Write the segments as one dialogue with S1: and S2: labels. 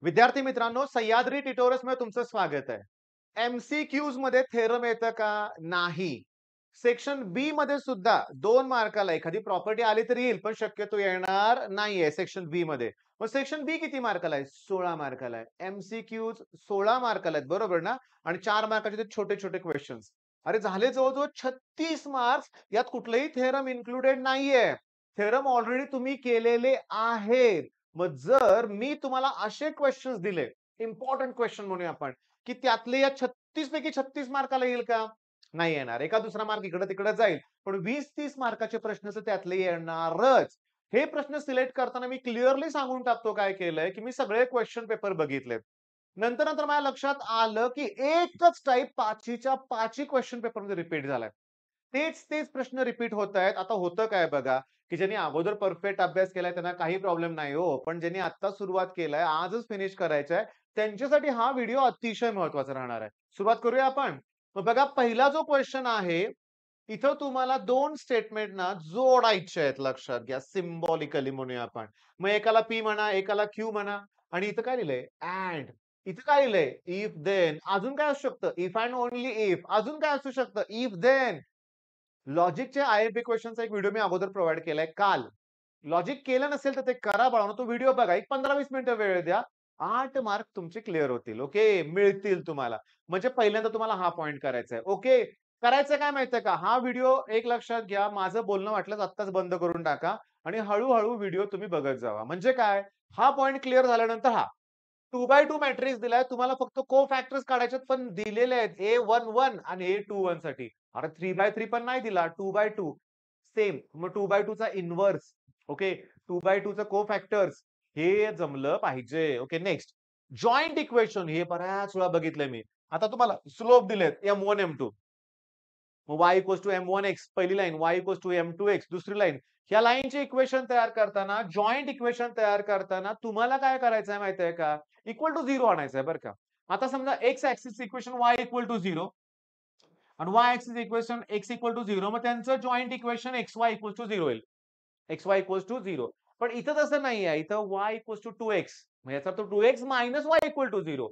S1: विद्यार्थी मित्रांनो, सह्याद्री ट्युटोरियल्स मध्ये तुमचं स्वागत आहे. एमसीक्यूज मध्ये थेरम येतं का? नाही. सेक्शन बी मध्ये सुद्धा 2 मार्काला एखादी प्रॉपर्टी आली तरी येईल, पण शक्यतो येणार नाहीये सेक्शन बी मध्ये. मग सेक्शन बी किती मार्काला आहे? 16 मार्काला आहे. एमसीक्यूज 16 मार्काला आहेत, बरोबर ना? आणि 4 मार्काचे ते छोटे-छोटे क्वेश्चन्स. अरे झाले जवळ-जवळ 36 मार्क्स. यात कुठलंही थेरम इन्क्लुडेड नाहीये. थेरम ऑलरेडी तुम्ही केलेले आहेत. मग जर मी तुम्हाला असे क्वेश्चन्स दिले, इम्पोर्टंट क्वेश्चन म्हणूया आपण, की त्यातले या 36 पैकी 36 मार्काला येईल का? नाही येणार. एका दुसरा मार्क इकडे-तिकडे जाईल. पण 20-30 मार्काचे प्रश्न तर त्यातले येणारच. हे प्रश्न सिलेक्ट करताना मी क्लिअरली सांगून टाकतो काय केलंय, की मी सगळे क्वेश्चन पेपर बघितलेत. नंतर माझ्या लक्षात आलं, की एकच टाइप 5च्या 5ही क्वेश्चन पेपरमध्ये रिपीट झालाय. तेच प्रश्न रिपीट होतायत. आता होतं काय बघा, की ज्यांनी अगोदर परफेक्ट अभ्यास केलाय त्यांना काही प्रॉब्लेम नाही हो. पण ज्यांनी आत्ता सुरुवात केलाय, आजच फिनिश करायचंय, त्यांच्यासाठी हा व्हिडिओ अतिशय महत्त्वाचा राहणार आहे. सुरुवात करूया आपण? मग बघा पहिला जो क्वेशन आहे, इथं तुम्हाला 2 स्टेटमेंटना जोडायचे आहेत लक्षात घ्या. सिम्बॉलिकली म्हणूया आपण. मग एकाला पी म्हणा, एकाला क्यू म्हणा आणि इथं काय लिहिलंय? अँड. इथं काय लिहिलंय? If then. अजून काय असू शकतं? If and only if. अजून काय असू शकतं? If then. लॉजिकचे आय-एम-पी क्वेशनचा एक व्हिडिओ मी अगोदर प्रोव्हाईड केलाय काल. लॉजिक केलं नसेल तर ते करा बाळांनो. तो व्हिडिओ बघा. एक 15-20 मिनिटं वेळ द्या. 8 मार्क तुमचे क्लिअर होतील. ओके. मिळतील तुम्हाला. म्हणजे पहिल्यांदा तुम्हाला हा पॉइंट करायचा आहे. ओके. करायचं काय माहितीये का? हा व्हिडिओ एक लक्षात घ्या. माझं बोलणं वाटल्यास आत्ताच बंद करून टाका आणि हळू व्हिडिओ तुम्ही बघत जावा. म्हणजे काय? हा पॉइंट क्लिअर झाल्यानंतर 2x2 मॅट्रिक्स दिलाय. तुम्हाला फक्त को-फॅक्टर्स काढायचे पण दिलेले आहेत. A11 आणि A21 साठी. अरे 3x3 पण नाही दिला. 2x2 same. मग 2x2 चा इन्व्हर्स. ओके. 2x2 चा को-फॅक्टर्स हे जमलं पाहिजे. ओके. नेक्स्ट. जॉइंट इक्वेशन हे बऱ्याच वेळा बघितलंय मी. आता तुम्हाला स्लोप दिलेत M1 M2. मग y इक्वॉल्स टू M1x पहिली line, y equals to M2x दुसरी लाईन. ह्या लाईनचे इक्वेशन तयार करताना, जॉइंट इक्वेशन तयार करताना तुम्हाला काय करायचंय माहितीये का? इक्वल टू 0 आणायचंय बरं का. आता समजा x axis equation y equal to 0 आणि y axis equation x equal to 0 मग त्यांचं joint equation xy equal to 0 होईल. xy equals to 0. पण इथं तसं नाहीये. इथं y इक्वल्स टू 2x. मग याचा अर्थ 2x minus y equal to 0.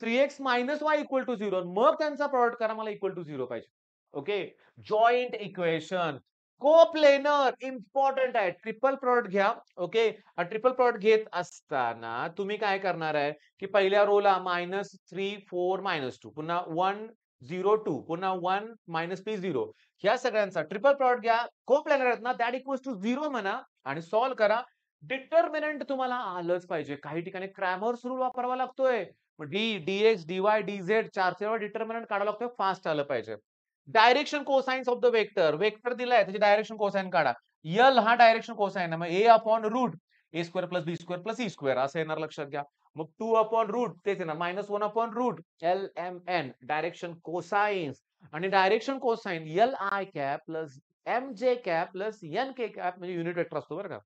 S1: 3x minus y equal to 0. मग त्यांचा प्रॉडक्ट करा मला इक्वल टू 0 पाहिजे. Okay. Joint equation. Coplanar important आहे. ट्रिपल प्रॉडक्ट घ्या. ओके. ट्रिपल प्रॉडक्ट घेत असताना तुम्ही काय करणार आहे, की पहिल्या रोला -3, 4, -2 पुन्हा 1, 0, 2 पुन्हा 1 -p 0 ह्या सगळ्यांचा ट्रिपल प्रॉडक्ट घ्या. कोप्लॅनर आहेत ना, दॅट इक्वल्स टू 0 म्हणा आणि सॉल्व्ह करा. डिटर्मिनंट तुम्हाला आलंच पाहिजे. काही ठिकाणी क्रॅमर्स रूल वापरावा लागतोय. dx, dy, dz 4 वेळा डिटर्मिनंट काढावं लागतोय. फास्ट आलं पाहिजे. Direction cosines of the vector. Vector दिलाय त्याची डायरेक्शन कोसाइन काढा. L हा डायरेक्शन कोसाइन आहे. मग a upon root a square plus b square plus e square असं येणार लक्षात घ्या. मग 2 अपॉन रूट तेच येणार -1 upon root LMN direction cosines आणि direction cosine LI cap plus MJ cap plus NK cap म्हणजे युनिट वेक्टर असतो बरं का.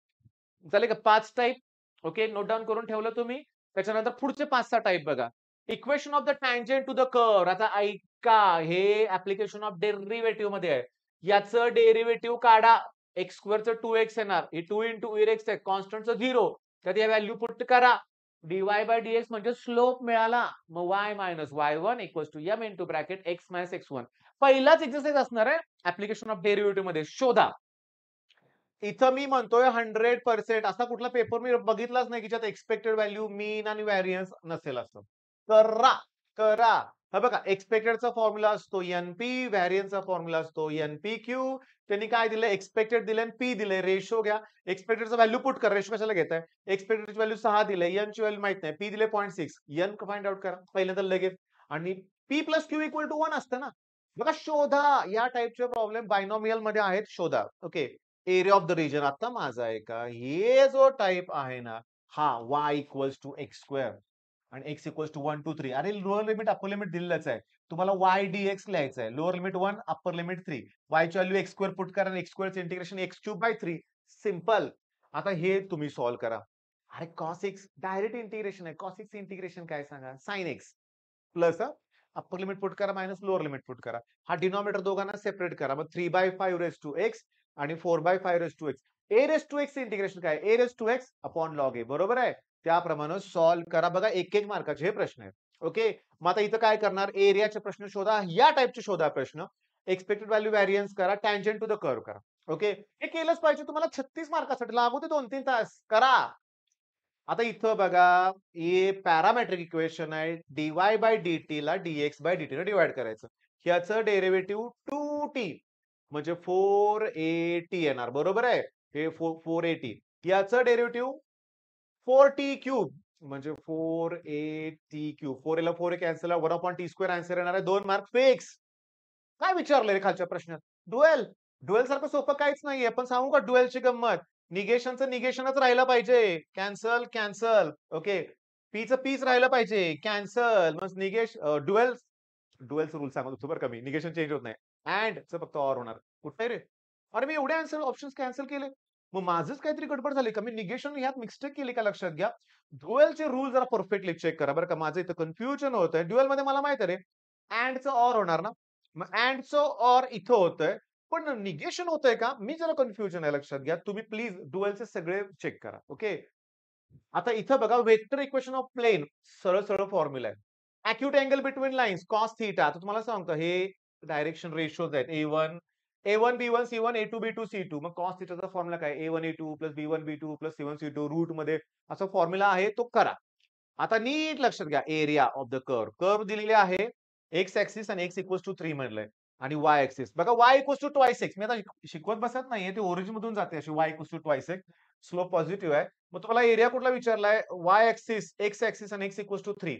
S1: चालेल का? 5 टाइप. ओके. नोट डाउन करून ठेवलं तुम्ही. त्याच्यानंतर पुढचे 5-6 टाइप बघा. Equation of the tangent to the curve. आता ऐका हे ऍप्लिकेशन ऑफ डेरिव्हेटिव्ह मध्ये आहे. याचं डेरिव्हेटिव्ह काढा. x स्क्वेअरचं 2x येणार. हे 2 इंटू x आहे. कॉन्स्टंटचं 0. त्यात या व्हॅल्यू पुट करा. dy बाय dx म्हणजे स्लोप मिळाला. मग y minus y1 equals to m into bracket x minus x1. पहिलाच एक्सरसाइज असणार आहे ऍप्लिकेशन ऑफ डेरिव्हेटिव्ह मध्ये. शोधा. इथं मी म्हणतोय 100% असा कुठला पेपर मी बघितलाच नाही की ज्यात एक्स्पेक्टेड व्हॅल्यू, मीन आणि व्हॅरियन्स नसेल असं. करा, करा. हे बघा एक्स्पेक्टेडचा फॉर्म्युला असतो एन-पी, व्हॅरियन्सचा फॉर्म्युला असतो एन-पी-क्यू. त्यांनी काय दिलंय? एक्स्पेक्टेड दिलंय आणि पी दिलंय. रेशो घ्या. एक्स्पेक्टेडचा व्हॅल्यू पुट करा. रेशो कशाला घेताय? एक्स्पेक्टेडची व्हॅल्यू 6 दिलंय. एनची व्हॅल्यू माहित नाही. पी दिले 0.6. एन फाइंड आउट करा. पहिल्यांदा लगेच. आणि p plus q equal to 1 असतं ना. बघा शोधा. या टाइपचे प्रॉब्लेम बायनॉमियल मध्ये आहेत. शोधा. Okay. Area of the region आता माझा आहे का? हे जो टाइप आहे ना, हा y equals to x square आणि x इक्वल्स टू 1, 2, 3. अरे लोअर लिमिट, अप्पर लिमिट दिलेलंच आहे. तुम्हाला y dx लिहायचं आहे. Lower limit 1, upper limit 3. y ची व्हॅल्यू एक्स स्क्वेअर पुट करा आणि एक्स स्क्वेअरचं integration x cube by 3. Simple. आता हे तुम्ही सॉल्व्ह करा. अरे cos x डायरेक्ट इंटिग्रेशन आहे. cos x इंटिग्रेशन काय सांगा? sin x plus upper limit put करा मायनस लोअर लिमिट पुट करा. हा डिनॉमिनेटर दोघांना सेपरेट करा. मग 3/5 रेस टू एक्स आणि 4/5 raise to x. A raise to x integration काय? A raise to x upon log a. बरोबर आहे? त्याप्रमाणे सॉल्व्ह करा. बघा 1-1 मार्काचे हे प्रश्न आहेत. ओके. मग आता इथं काय करणार? एरियाचे प्रश्न शोधा. या टाइपचे शोधा प्रश्न. एक्स्पेक्टेड व्हॅल्यू व्हॅरियन्स करा. टॅन्जंट टू द कर्व्ह करा. ओके. हे केलंच पाहिजे. तुम्हाला 36 मार्कासाठी लागू दे 2-3 तास. करा. आता इथं बघा, हे पॅरामेट्रिक इक्वेशन आहे. dy/dt ला dx/dt ने डिव्हाईड करायचं. ह्याचं डेरिव्हेटिव्ह 2t म्हणजे 4at येणार. बरोबर आहे? हे 4at. याचं डेरिव्हेटिव्ह 4t क्यूब म्हणजे 4at क्यूब. 4 ला 4 कॅन्सल, 1/t² आन्सर येणार आहे. 2 मार्क फिक्स. काय विचारलंय रे खालच्या प्रश्नात? ड्युएल. ड्युएल सारखं सोपं काहीच नाहीये. पण सांगू का ड्युएलची गंमत? निगेशनचं निगेशनच राहिलं पाहिजे. Cancel, cancel. ओके. पीचं पीच राहिलं पाहिजे. कॅन्सल. मग ड्युएल ड्युएलचा रूल सांगत होतो बरं का मी. निगेशन चेंज होत नाही. चं फक्त ऑर होणार. कुठे रे? अरे मी एवढे आन्सर ऑप्शन्स कॅन्सल केले. मग माझंच काहीतरी गडबड झाली का? मी निगेशन ह्यात मिस्टेक केली का लक्षात घ्या. ड्युएलचे रूल जरा परफेक्टली चेक करा बरं का. माझं इथं कन्फ्युजन होतंय. ड्युएलमध्ये मला माहिती आहे रे, चं ऑर होणार ना. मग चं ऑर इथं होतंय. पण निगेशन होतंय का? मी जरा कन्फ्युजन आहे लक्षात घ्या. तुम्ही प्लीज ड्युएलचे सगळे चेक करा. ओके. आता इथं बघा वेक्टर इक्वेशन ऑफ प्लेन सरळ-सरळ फॉर्म्युला आहे. Acute angle between lines cos theta. आता तुम्हाला सांगतो हे डायरेक्शन रेशोज आहेत. A1, B1, C1, A2, B2, C2. मग कॉस थिटाचा फॉर्म्युला काय? A1, A2 plus B1, B2 plus C1, C2 रूटमध्ये असा फॉर्म्युला आहे तो करा. आता नीट लक्षात घ्या area of the curve. Curve दिलेली आहे. एक्स ॲक्सिस आणि x इक्वॉल्स टू 3 म्हणलंय आणि y ॲक्सिस. बघा y equals to twice x. मी आता शिकवत बसत नाहीये. ते ओरिजिन मधून जाते अशी y equals to twice x. Slope positive आहे. मग तुम्हाला एरिया कुठला विचारलाय? वाय ॲक्सिस, एक्स ॲक्सिस आणि x इक्वॉल्स टू 3.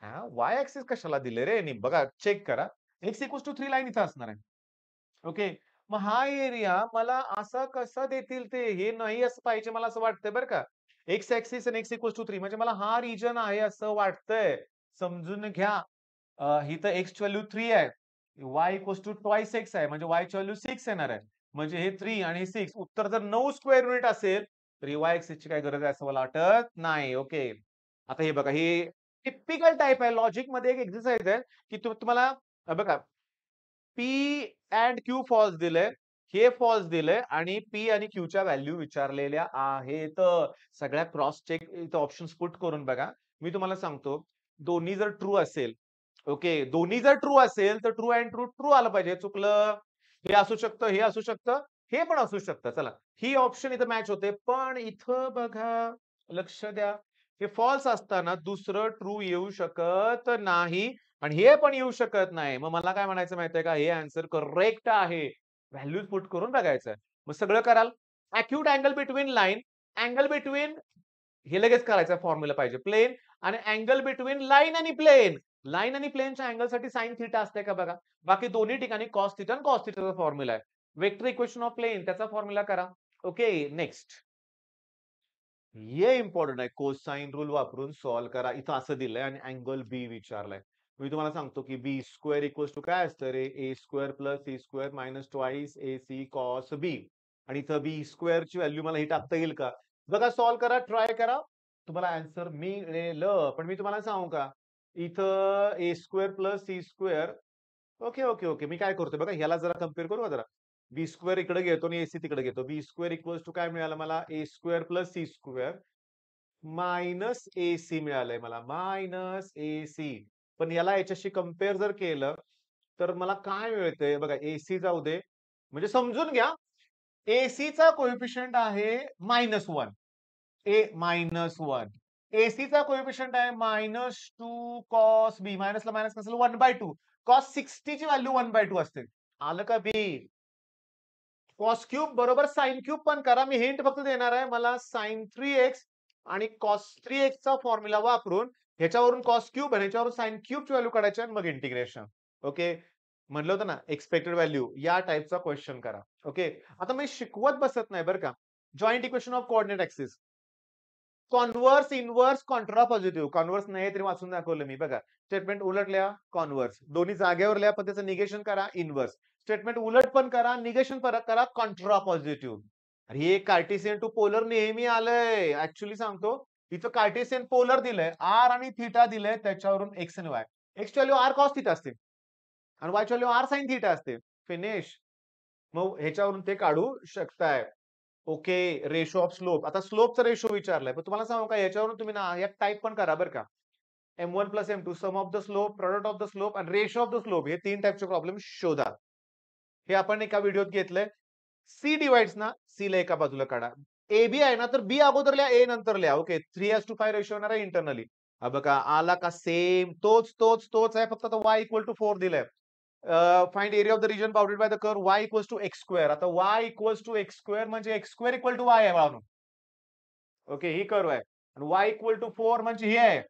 S1: हां, वाय ॲक्सिस कशाला दिले रे यांनी? बघा चेक करा. x इक्वॉल्स टू 3 लाईन इथं असणार आहे. ओके. मग हा एरिया मला असा कसा देतील ते? हे नाही असं पाहिजे मला असं वाटतंय बरं का. एक्स ॲक्सिस आणि x इक्वॉल्स टू 3 म्हणजे मला हा रिजन आहे असं वाटतंय. समजून घ्या. इथं एक्सची व्हॅल्यू 3 आहे. y equals to twice x आहे. म्हणजे y ची व्हॅल्यू 6 येणार आहे. म्हणजे हे 3 आणि 6 उत्तर जर 9 स्क्वेअर युनिट असेल, तर y ॲक्सिसची काही गरज आहे असं मला वाटत नाही. ओके. आता हे बघा, हे टिपिकल टाइप आहे. लॉजिकमध्ये एक एक्सरसाइज आहे, की तुम्हाला बघा P एंड Q फॉल्स दिलंय. हे फॉल्स दिलंय आणि P आणि Qच्या व्हॅल्यू विचारलेल्या आहेत. सगळ्या क्रॉस चेक इथं ऑप्शन्स पुट करून बघा. मी तुम्हाला सांगतो, दोन्ही जर ट्रू असेल, ओके. दोन्ही जर ट्रू असेल, तर ट्रू एंड ट्रू, ट्रू आलं पाहिजे. चुकलं. हे असू शकतं, हे असू शकतं, हे पण असू शकतं. चला, ही ऑप्शन इथं मॅच होते. पण इथं बघा, लक्ष द्या. हे फॉल्स असताना दुसरं ट्रू येऊ शकत नाही. आणि हे पण येऊ शकत नाही. मग मला काय म्हणायचं माहितीये का? हे आन्सर करेक्ट आहे. व्हॅल्यूज पुट करून बघायचं. मग सगळं कराल. Acute angle between line, angle between हे लगेच करायचं फॉर्म्युला पाहिजे. प्लेन आणि अँगल बिटवीन लाईन आणि प्लेन. लाईन आणि प्लेनच्या अँगलसाठी साइन थिटा असते का बघा. बाकी दोन्ही ठिकाणी कॉस थिटा आणि कॉस थिटाचा फॉर्म्युला आहे. वेक्टर इक्वेशन ऑफ प्लेन त्याचा फॉर्म्युला करा. ओके. नेक्स्ट. हे इम्पोर्टंट आहे. कोसाइन रूल वापरून सॉल्व्ह करा. इथं असं दिलंय आणि अँगल बी विचारलाय. मी तुम्हाला सांगतो की बी स्क्वेअर इक्वल्स टू काय असतं रे? A square plus c square minus twice a c cos b. आणि इथं बी स्क्वेअरची व्हॅल्यू मला ही टाकता येईल का? बघा सॉल्व्ह करा, ट्राय करा. तुम्हाला आन्सर मिळेल. पण मी तुम्हाला सांगू का? इथं a square plus c square. Okay, okay, okay. मी काय करतोय बघा, ह्याला जरा कंपेअर करू का जरा? बी स्क्वेअर इकडे घेतो आणि एसी तिकडे घेतो. बी स्क्वेअर इक्वल्स टू काय मिळालं मला? A square plus c square minus AC मिळालंय मला. Minus AC. पण याला याच्याशी कंपेअर जर केलं, तर मला काय मिळतंय बघा, एसी जाऊ दे. म्हणजे समजून घ्या, एसीचा कोएफिशियंट आहे -1. -1. एसीचा कोएफिशियंट आहे -2 कॉस बी. मायनसला मायनस नसेल 1/2. कॉस 60 ची व्हॅल्यू 1/2 असते. आलं का बी? कॉस क्यूब बरोबर साइन क्यूब पण करा. मी हिंट फक्त देणार आहे. मला sin 3x आणि cos 3x चा फॉर्म्युला वापरून ह्याच्यावरून cos क्यूब आणि ह्याच्यावरून sin क्यूबची व्हॅल्यू काढायची आणि मग इंटिग्रेशन. ओके. म्हटलं होतं ना एक्सपेक्टेड व्हॅल्यू या टाइपचा क्वेश्चन करा. ओके. आता मी शिकवत बसत नाही बरं का. Joint equation of coordinate axis. Converse, inverse, Contra positive. Converse नाही तरी वाचून दाखवलं मी बघा. स्टेटमेंट उलट लिहा, कॉन्व्हर्स. दोन्ही जागेवर लिहा, पण त्याचं निगेशन करा, इन्व्हर्स. स्टेटमेंट उलट पण करा, निगेशन परत करा, कॉन्ट्रा पॉझिटिव्ह. अरे हे कार्टेशियन टू पोलर नेहमी आलंय. ऍक्च्युअली सांगतो, इथं कार्टेशियन पोलर दिलंय, आर आणि थिटा दिलंय, त्याच्यावरून एक्स आणि y. X value r cos theta असते आणि y value r sine theta असते. फिनिश. मग ह्याच्यावरून ते काढू शकताय. Okay, ratio of slope. आता स्लोपचा रेशो विचारलाय. पण तुम्हाला सांगू का याच्यावरून तुम्ही ना एक टाइप पण करा बरं का. M1 plus M2 sum of the slope, product of the slope आणि रेशो ऑफ द स्लोप हे 3 टाइपचे प्रॉब्लेम शोधा. हे आपण एका व्हिडिओत घेतलंय. सी डिव्हाइड्स ना सीला एका बाजूला काढा. AB आहे ना तर B अगोदर लिहा, A नंतर लिहा. ओके 3:5 रेशो होणार आहे इंटरनली. हा बघा आला का सेम तोच आहे फक्त आता y इक्वल टू 4 दिलाय. Find area of the region bounded by the curve y equals to x square. आता y equals to x square म्हणजे x square equal to y आहे बाळांनो. ओके ही कर्व आहे. आणि y इक्वल टू 4 म्हणजे हे आहे.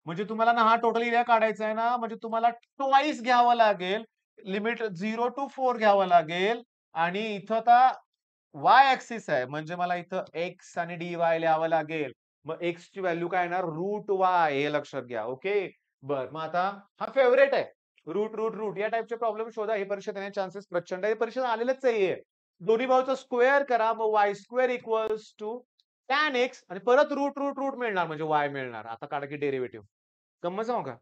S1: म्हणजे तुम्हाला ना हा टोटल एरिया काढायचा आहे ना, म्हणजे तुम्हाला ट्वाइस घ्यावं लागेल. लिमिट 0 टू 4 घ्यावं लागेल आणि इथं आता वाय ॲक्सिस आहे. म्हणजे मला इथं एक्स आणि dy लिहावं लागेल. मग x ची व्हॅल्यू काय येणार? रूट y हे लक्षात घ्या. ओके. बरं मग आता हा फेव्हरेट आहे. रूट या टाइपचे प्रॉब्लेम शोधा. हे परीक्षेत येण्याचे चान्सेस प्रचंड आहे. हे परीक्षेत आलेलंच आहे हे. दोन्ही बाजूचा स्क्वेअर करा. मग y square equals to tan x आणि परत रूट मिळणार म्हणजे y मिळणार. आता काढा की डेरिव्हेटिव्ह. गंमत सांगू का?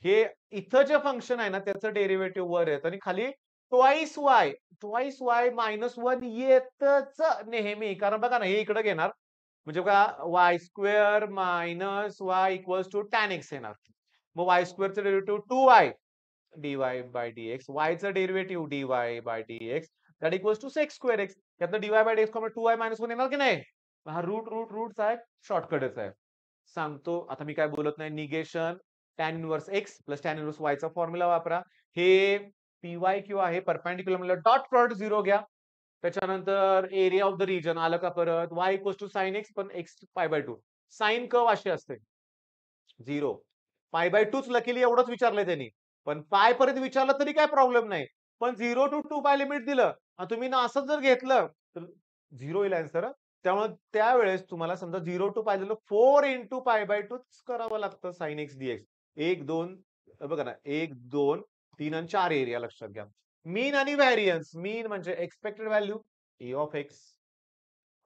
S1: हे इथं जे फंक्शन आहे ना त्याचं डेरिव्हेटिव्ह वर येतं आणि खाली ट्वाइस वाय मायनस वन येतच नेहमी. कारण बघा ना हे इकडे घेणार म्हणजे बघा y square minus y equals to tan x येणार. मग वाय स्क्वेअरचं derivative 2y dy by dx. वायचं derivative dy by dx that equals to sec square x. त्यातनं dy by dx 2y minus 1 येणार की नाही? हा रूटचा एक शॉर्टकटच आहे. सांगतो आता मी काय बोलत नाही. Negation tan inverse x plus tan inverse वायचा फॉर्म्युला वापरा. हे PYQ आहे परपेंडिक्युलर म्हणलं डॉट प्रॉडक्ट 0 घ्या. त्याच्यानंतर एरिया ऑफ द रिजन आलं का परत y equals to sine x पण x pi by 2. Sine curve अशी असते. 0. पाय बाय 2च लकीली एवढंच विचारलंय त्यांनी. पण पाय पर्यंत विचारलं तरी काय प्रॉब्लेम नाही. पण 0 टू 2 पाय लिमिट दिलं आणि तुम्ही ना असंच जर घेतलं तर 0 येईल आन्सर. त्यामुळे त्यावेळेस तुम्हाला समजा 0 टू पाय दिलं 4 इंटू पाय बाय 2 करावं लागतं साइन एक्स dx. 1, 2 बघा ना 1, 2, 3 आणि 4 एरिया लक्षात घ्या. मीन आणि व्हॅरियन्स. मीन म्हणजे expected value E of x.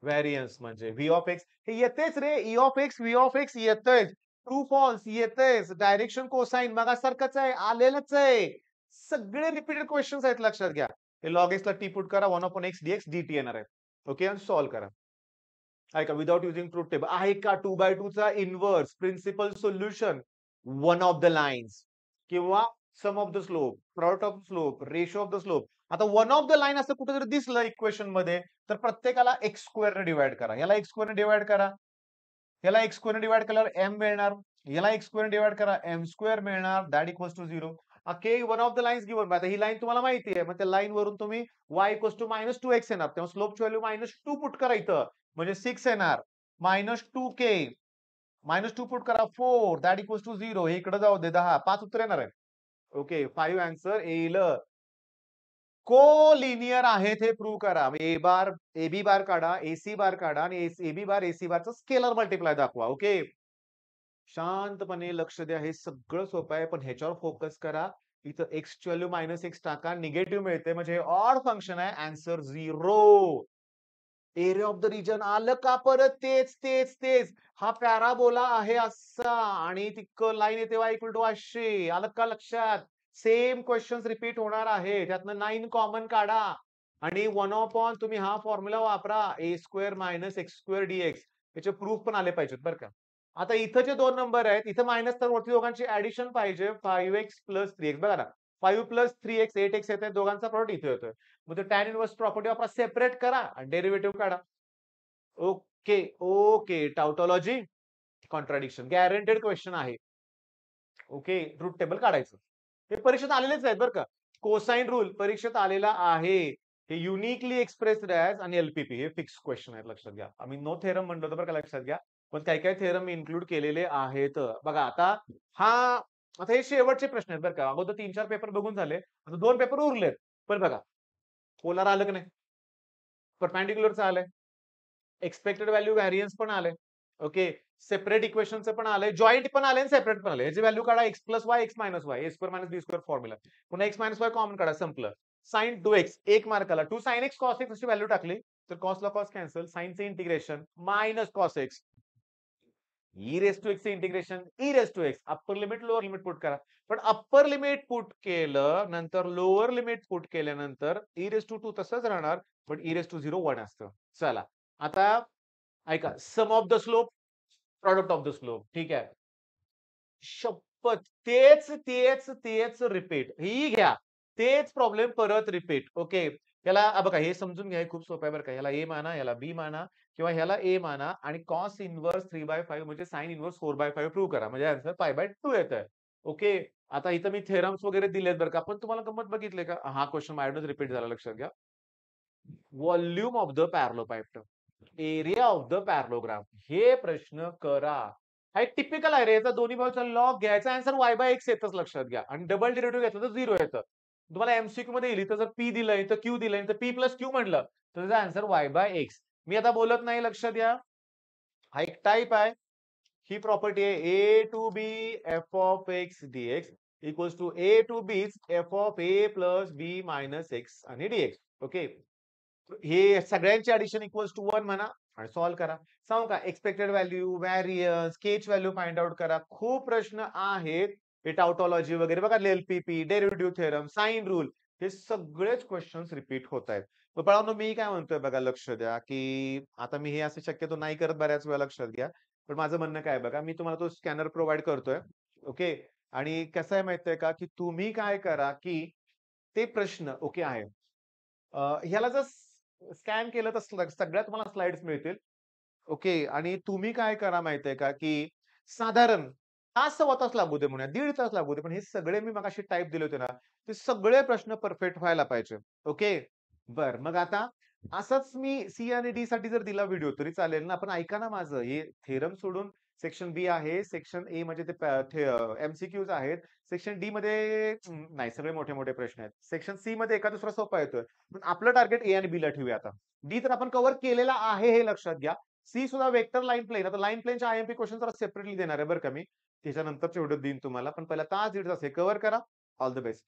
S1: Variance म्हणजे व्ही ऑफ एक्स. हे येतेच रे. E of x, V of x येतंच. ट्रू फॉल्स येतेच. डायरेक्शन कोसाइन मगासारखंच आहे. आलेलंच आहे. सगळे रिपीटेड क्वेश्चन्स आहेत लक्षात घ्या. हे लॉग एक्सला टी पुट करा 1 अपॉन एक्स डीएक्स dt येणार आहे. ओके आणि सॉल्व्ह करा. ऐका विदाउट युजिंग ट्रूथ टेबल आहे का 2/2 चा inverse principal solution one of the lines किंवा sum of the slope, product of slope, ratio of the slope. आता वन ऑफ द लाईन असं कुठेतरी दिसलं इक्वेशन मध्ये तर प्रत्येकाला एक्स स्क्वेअर ने डिवाइड करा. याला एक्स स्क्वेअर ने डिवाइड करा. याला एक्स स्क्वेअर ने डिवाइड केल्यावर एम मिळणार. याला एक्स स्क्वेअर ने डिवाइड करा एम स्क्वेअर मिळणार that equals to 0. Okay one of the lines given. आता ही लाईन तुम्हाला माहिती आहे. मग त्या लाईन वरून तुम्ही y इक्वल्स टू -2x येणार. तेव्हा स्लोपची व्हॅल्यू -2 पुट करा इथं. म्हणजे 6 येणार. -2k -2 पुट करा 4 दॅट इक्वल्स टू 0. हे इकडे जाऊ दे 10. 5 उत्तर येणार आहे. ओके 5 आन्सर येईल. को-लिनियर आहेत हे प्रूव्ह करा. ए बार AB बार काढा, AC बार काढा आणि AB बार AC बारचा स्केलर मल्टिप्लाय दाखवा. ओके. शांतपणे लक्ष द्या. हे सगळं सोपं आहे पण ह्याच्यावर फोकस करा. इथं x ची व्हॅल्यू -x टाका. निगेटिव्ह मिळते म्हणजे हे ऑड फंक्शन आहे. Answer 0. Area of the region आलं का परत तेच. हा पॅराबोला आहे असा आणि ती लाईन येते y इक्वल टू अशी. आलं का लक्षात? सेम क्वेश्चन्स रिपीट होणार आहे. त्यातनं 9 कॉमन काढा आणि 1 अपॉन तुम्ही हा फॉर्म्युला वापरा. a square minus x square dx. याचे प्रूफ पण आले पाहिजेत बरं का. आता इथं जे 2 नंबर आहेत, इथं मायनस तर वरती दोघांची ऍडिशन पाहिजे. 5x प्लस 3x बघा ना. 5 प्लस 3x 8x येते. दोघांचा प्लॉट इथे येतोय. मग ते टॅन इनव्हर्स प्रॉपर्टी वापरा सेपरेट करा आणि डेरिव्हेटिव्ह काढा. ओके. टाउटॉलॉजी कॉन्ट्राडिक्शन गॅरंटेड क्वेश्चन आहे. ओके ट्रूथ टेबल काढायचं. हे परीक्षेत आलेलेच आहेत बरं का. कोसाइन रूल परीक्षेत आलेला आहे. हे युनिकली एक्सप्रेस्ड ॲज आणि एलपीपी हे फिक्स क्वेश्चन आहेत लक्षात घ्या. आम्ही नो थेरम म्हणलं होतं बरं का लक्षात घ्या. पण काही थेरम इन्क्लूड केलेले आहेत. बघा आता हे शेवटचे प्रश्न आहेत बरं का. अगोदर 3-4 पेपर बघून झाले. आता 2 पेपर उरलेत. पण बघा पोलार आलं की नाही? परपेंडिक्युलरचं आलंय. एक्सपेक्टेड व्हॅल्यू व्हॅरियन्स पण आलंय. ओके. सेपरेट इक्वेशनचं पण आलंय. जॉइंट पण आलंय आणि सेपरेट पण आलंय. याची व्हॅल्यू काढा x plus y, x minus y, a square minus b square formula. पुन्हा x मायनस y कॉमन काढा संपलं. साइन 2x 1 मार्काला 2 sin x cos x अशी व्हॅल्यू टाकली तर cos ला cos कॅन्सल. साइनचे integration minus cos x. e raise to x चे integration e raise to x. Upper limit lower limit put करा. पण अप्पर लिमिट पुट केलं नंतर लोअर लिमिट पुट केल्यानंतर e रेस टू 2 तसंच राहणार. पण e⁻0 1 असतं. चला. आता ऐका, sum of the slope, product of the slope. ठीक आहे. शपथ! तेच रिपीट. ही घ्या. तेच प्रॉब्लेम परत रिपीट. ओके. याला बघा हे समजून घ्या, हे खूप सोपं आहे बरं का. ह्याला A माना, ह्याला B माना किंवा ह्याला A माना आणि कॉस इन्व्हर्स 3/5 म्हणजे साइन इन्व्हर्स 4/5 प्रूव्ह करा. म्हणजे आन्सर π/2 येतंय. ओके. आता इथं मी थेरम्स वगैरे दिलेत बरं का. पण तुम्हाला गंमत बघितली का? हा क्वेशन माझ्याकडूनच रिपीट झाला लक्षात घ्या. Volume of the parallelepiped, area of the parallelogram. हे प्रश्न करा. हा एक टिपिकल आहे रे. याचा दोन्ही बाजूचा लॉग घ्यायचा, आन्सर y/x येतच लक्षात घ्या. आणि डबल डेरिव्हेटिव्ह घेतलं तर 0 येतं. तुम्हाला एमसीक्यू मध्ये येईल, इथं जर p दिलंय, तर q दिलंय, तर p प्लस q म्हटलं, तर त्याचा आन्सर y/x. मी आता बोलत नाही, लक्षात घ्या. हा एक टाइप आहे. ही प्रॉपर्टी आहे a to b f of x dx equals to a to b f of a plus b minus x आणि dx. ओके. हे सगळ्यांची ऍडिशन इक्वल्स टू 1 म्हणा आणि सॉल्व्ह करा. सांगू का? एक्सपेक्टेड व्हॅल्यू, व्हॅरियन्स, केच व्हॅल्यू फाइंड आउट करा. खूप प्रश्न आहेत. हे टाउटॉलॉजी वगैरे बघा, LPP, derivative theorem, sine rule, हे सगळेच क्वेश्चन्स रिपीट होत आहेत. तर बाळांनो, मी काय म्हणतोय बघा, लक्ष द्या, की आता मी हे असं शक्यतो नाही करत बऱ्याच वेळा, लक्षात घ्या. पण माझं म्हणणं काय आहे बघा, मी तुम्हाला तो स्कॅनर प्रोव्हाईड करतोय. ओके. आणि कसं आहे माहितीये का, की तुम्ही काय करा, की ते प्रश्न ओके आहे. ह्याला जर स्कॅन केलं तर सगळ्या तुम्हाला स्लाइड्स मिळतील. ओके. आणि तुम्ही काय करा माहितीये का, की साधारण तास सव्वा तास लागू दे म्हणूया, दीड तास लागू दे. पण हे सगळे मी मगाशी टाइप दिले होते ना, ते सगळे प्रश्न परफेक्ट व्हायला पाहिजे. ओके. बरं, मग आता असंच मी सी आणि डी साठी जर दिला व्हिडिओ तरी चालेल ना. पण ऐका ना माझं, हे थेरम सोडून सेक्शन बी आहे, सेक्शन ए म्हणजे ते एमसीक्यूज आहेत. सेक्शन डी मध्ये नाही, सगळे मोठे-मोठे प्रश्न आहेत. सेक्शन सी मध्ये एका दुसरा सोपा येतोय. पण आपलं टार्गेट ए आणि बी ला ठेवूया आता. डी तर आपण कव्हर केलेला आहे हे लक्षात घ्या. सी सुद्धा वेक्टर लाईन प्लेन. आता लाईन प्लेनचे आयएमपी क्वेश्चन जरा सेपरेटली देणार आहे बरं का मी. त्याच्यानंतरचे व्हिडिओ देईन तुम्हाला. पण पहिला तास दीड तास हे कव्हर करा. All the best.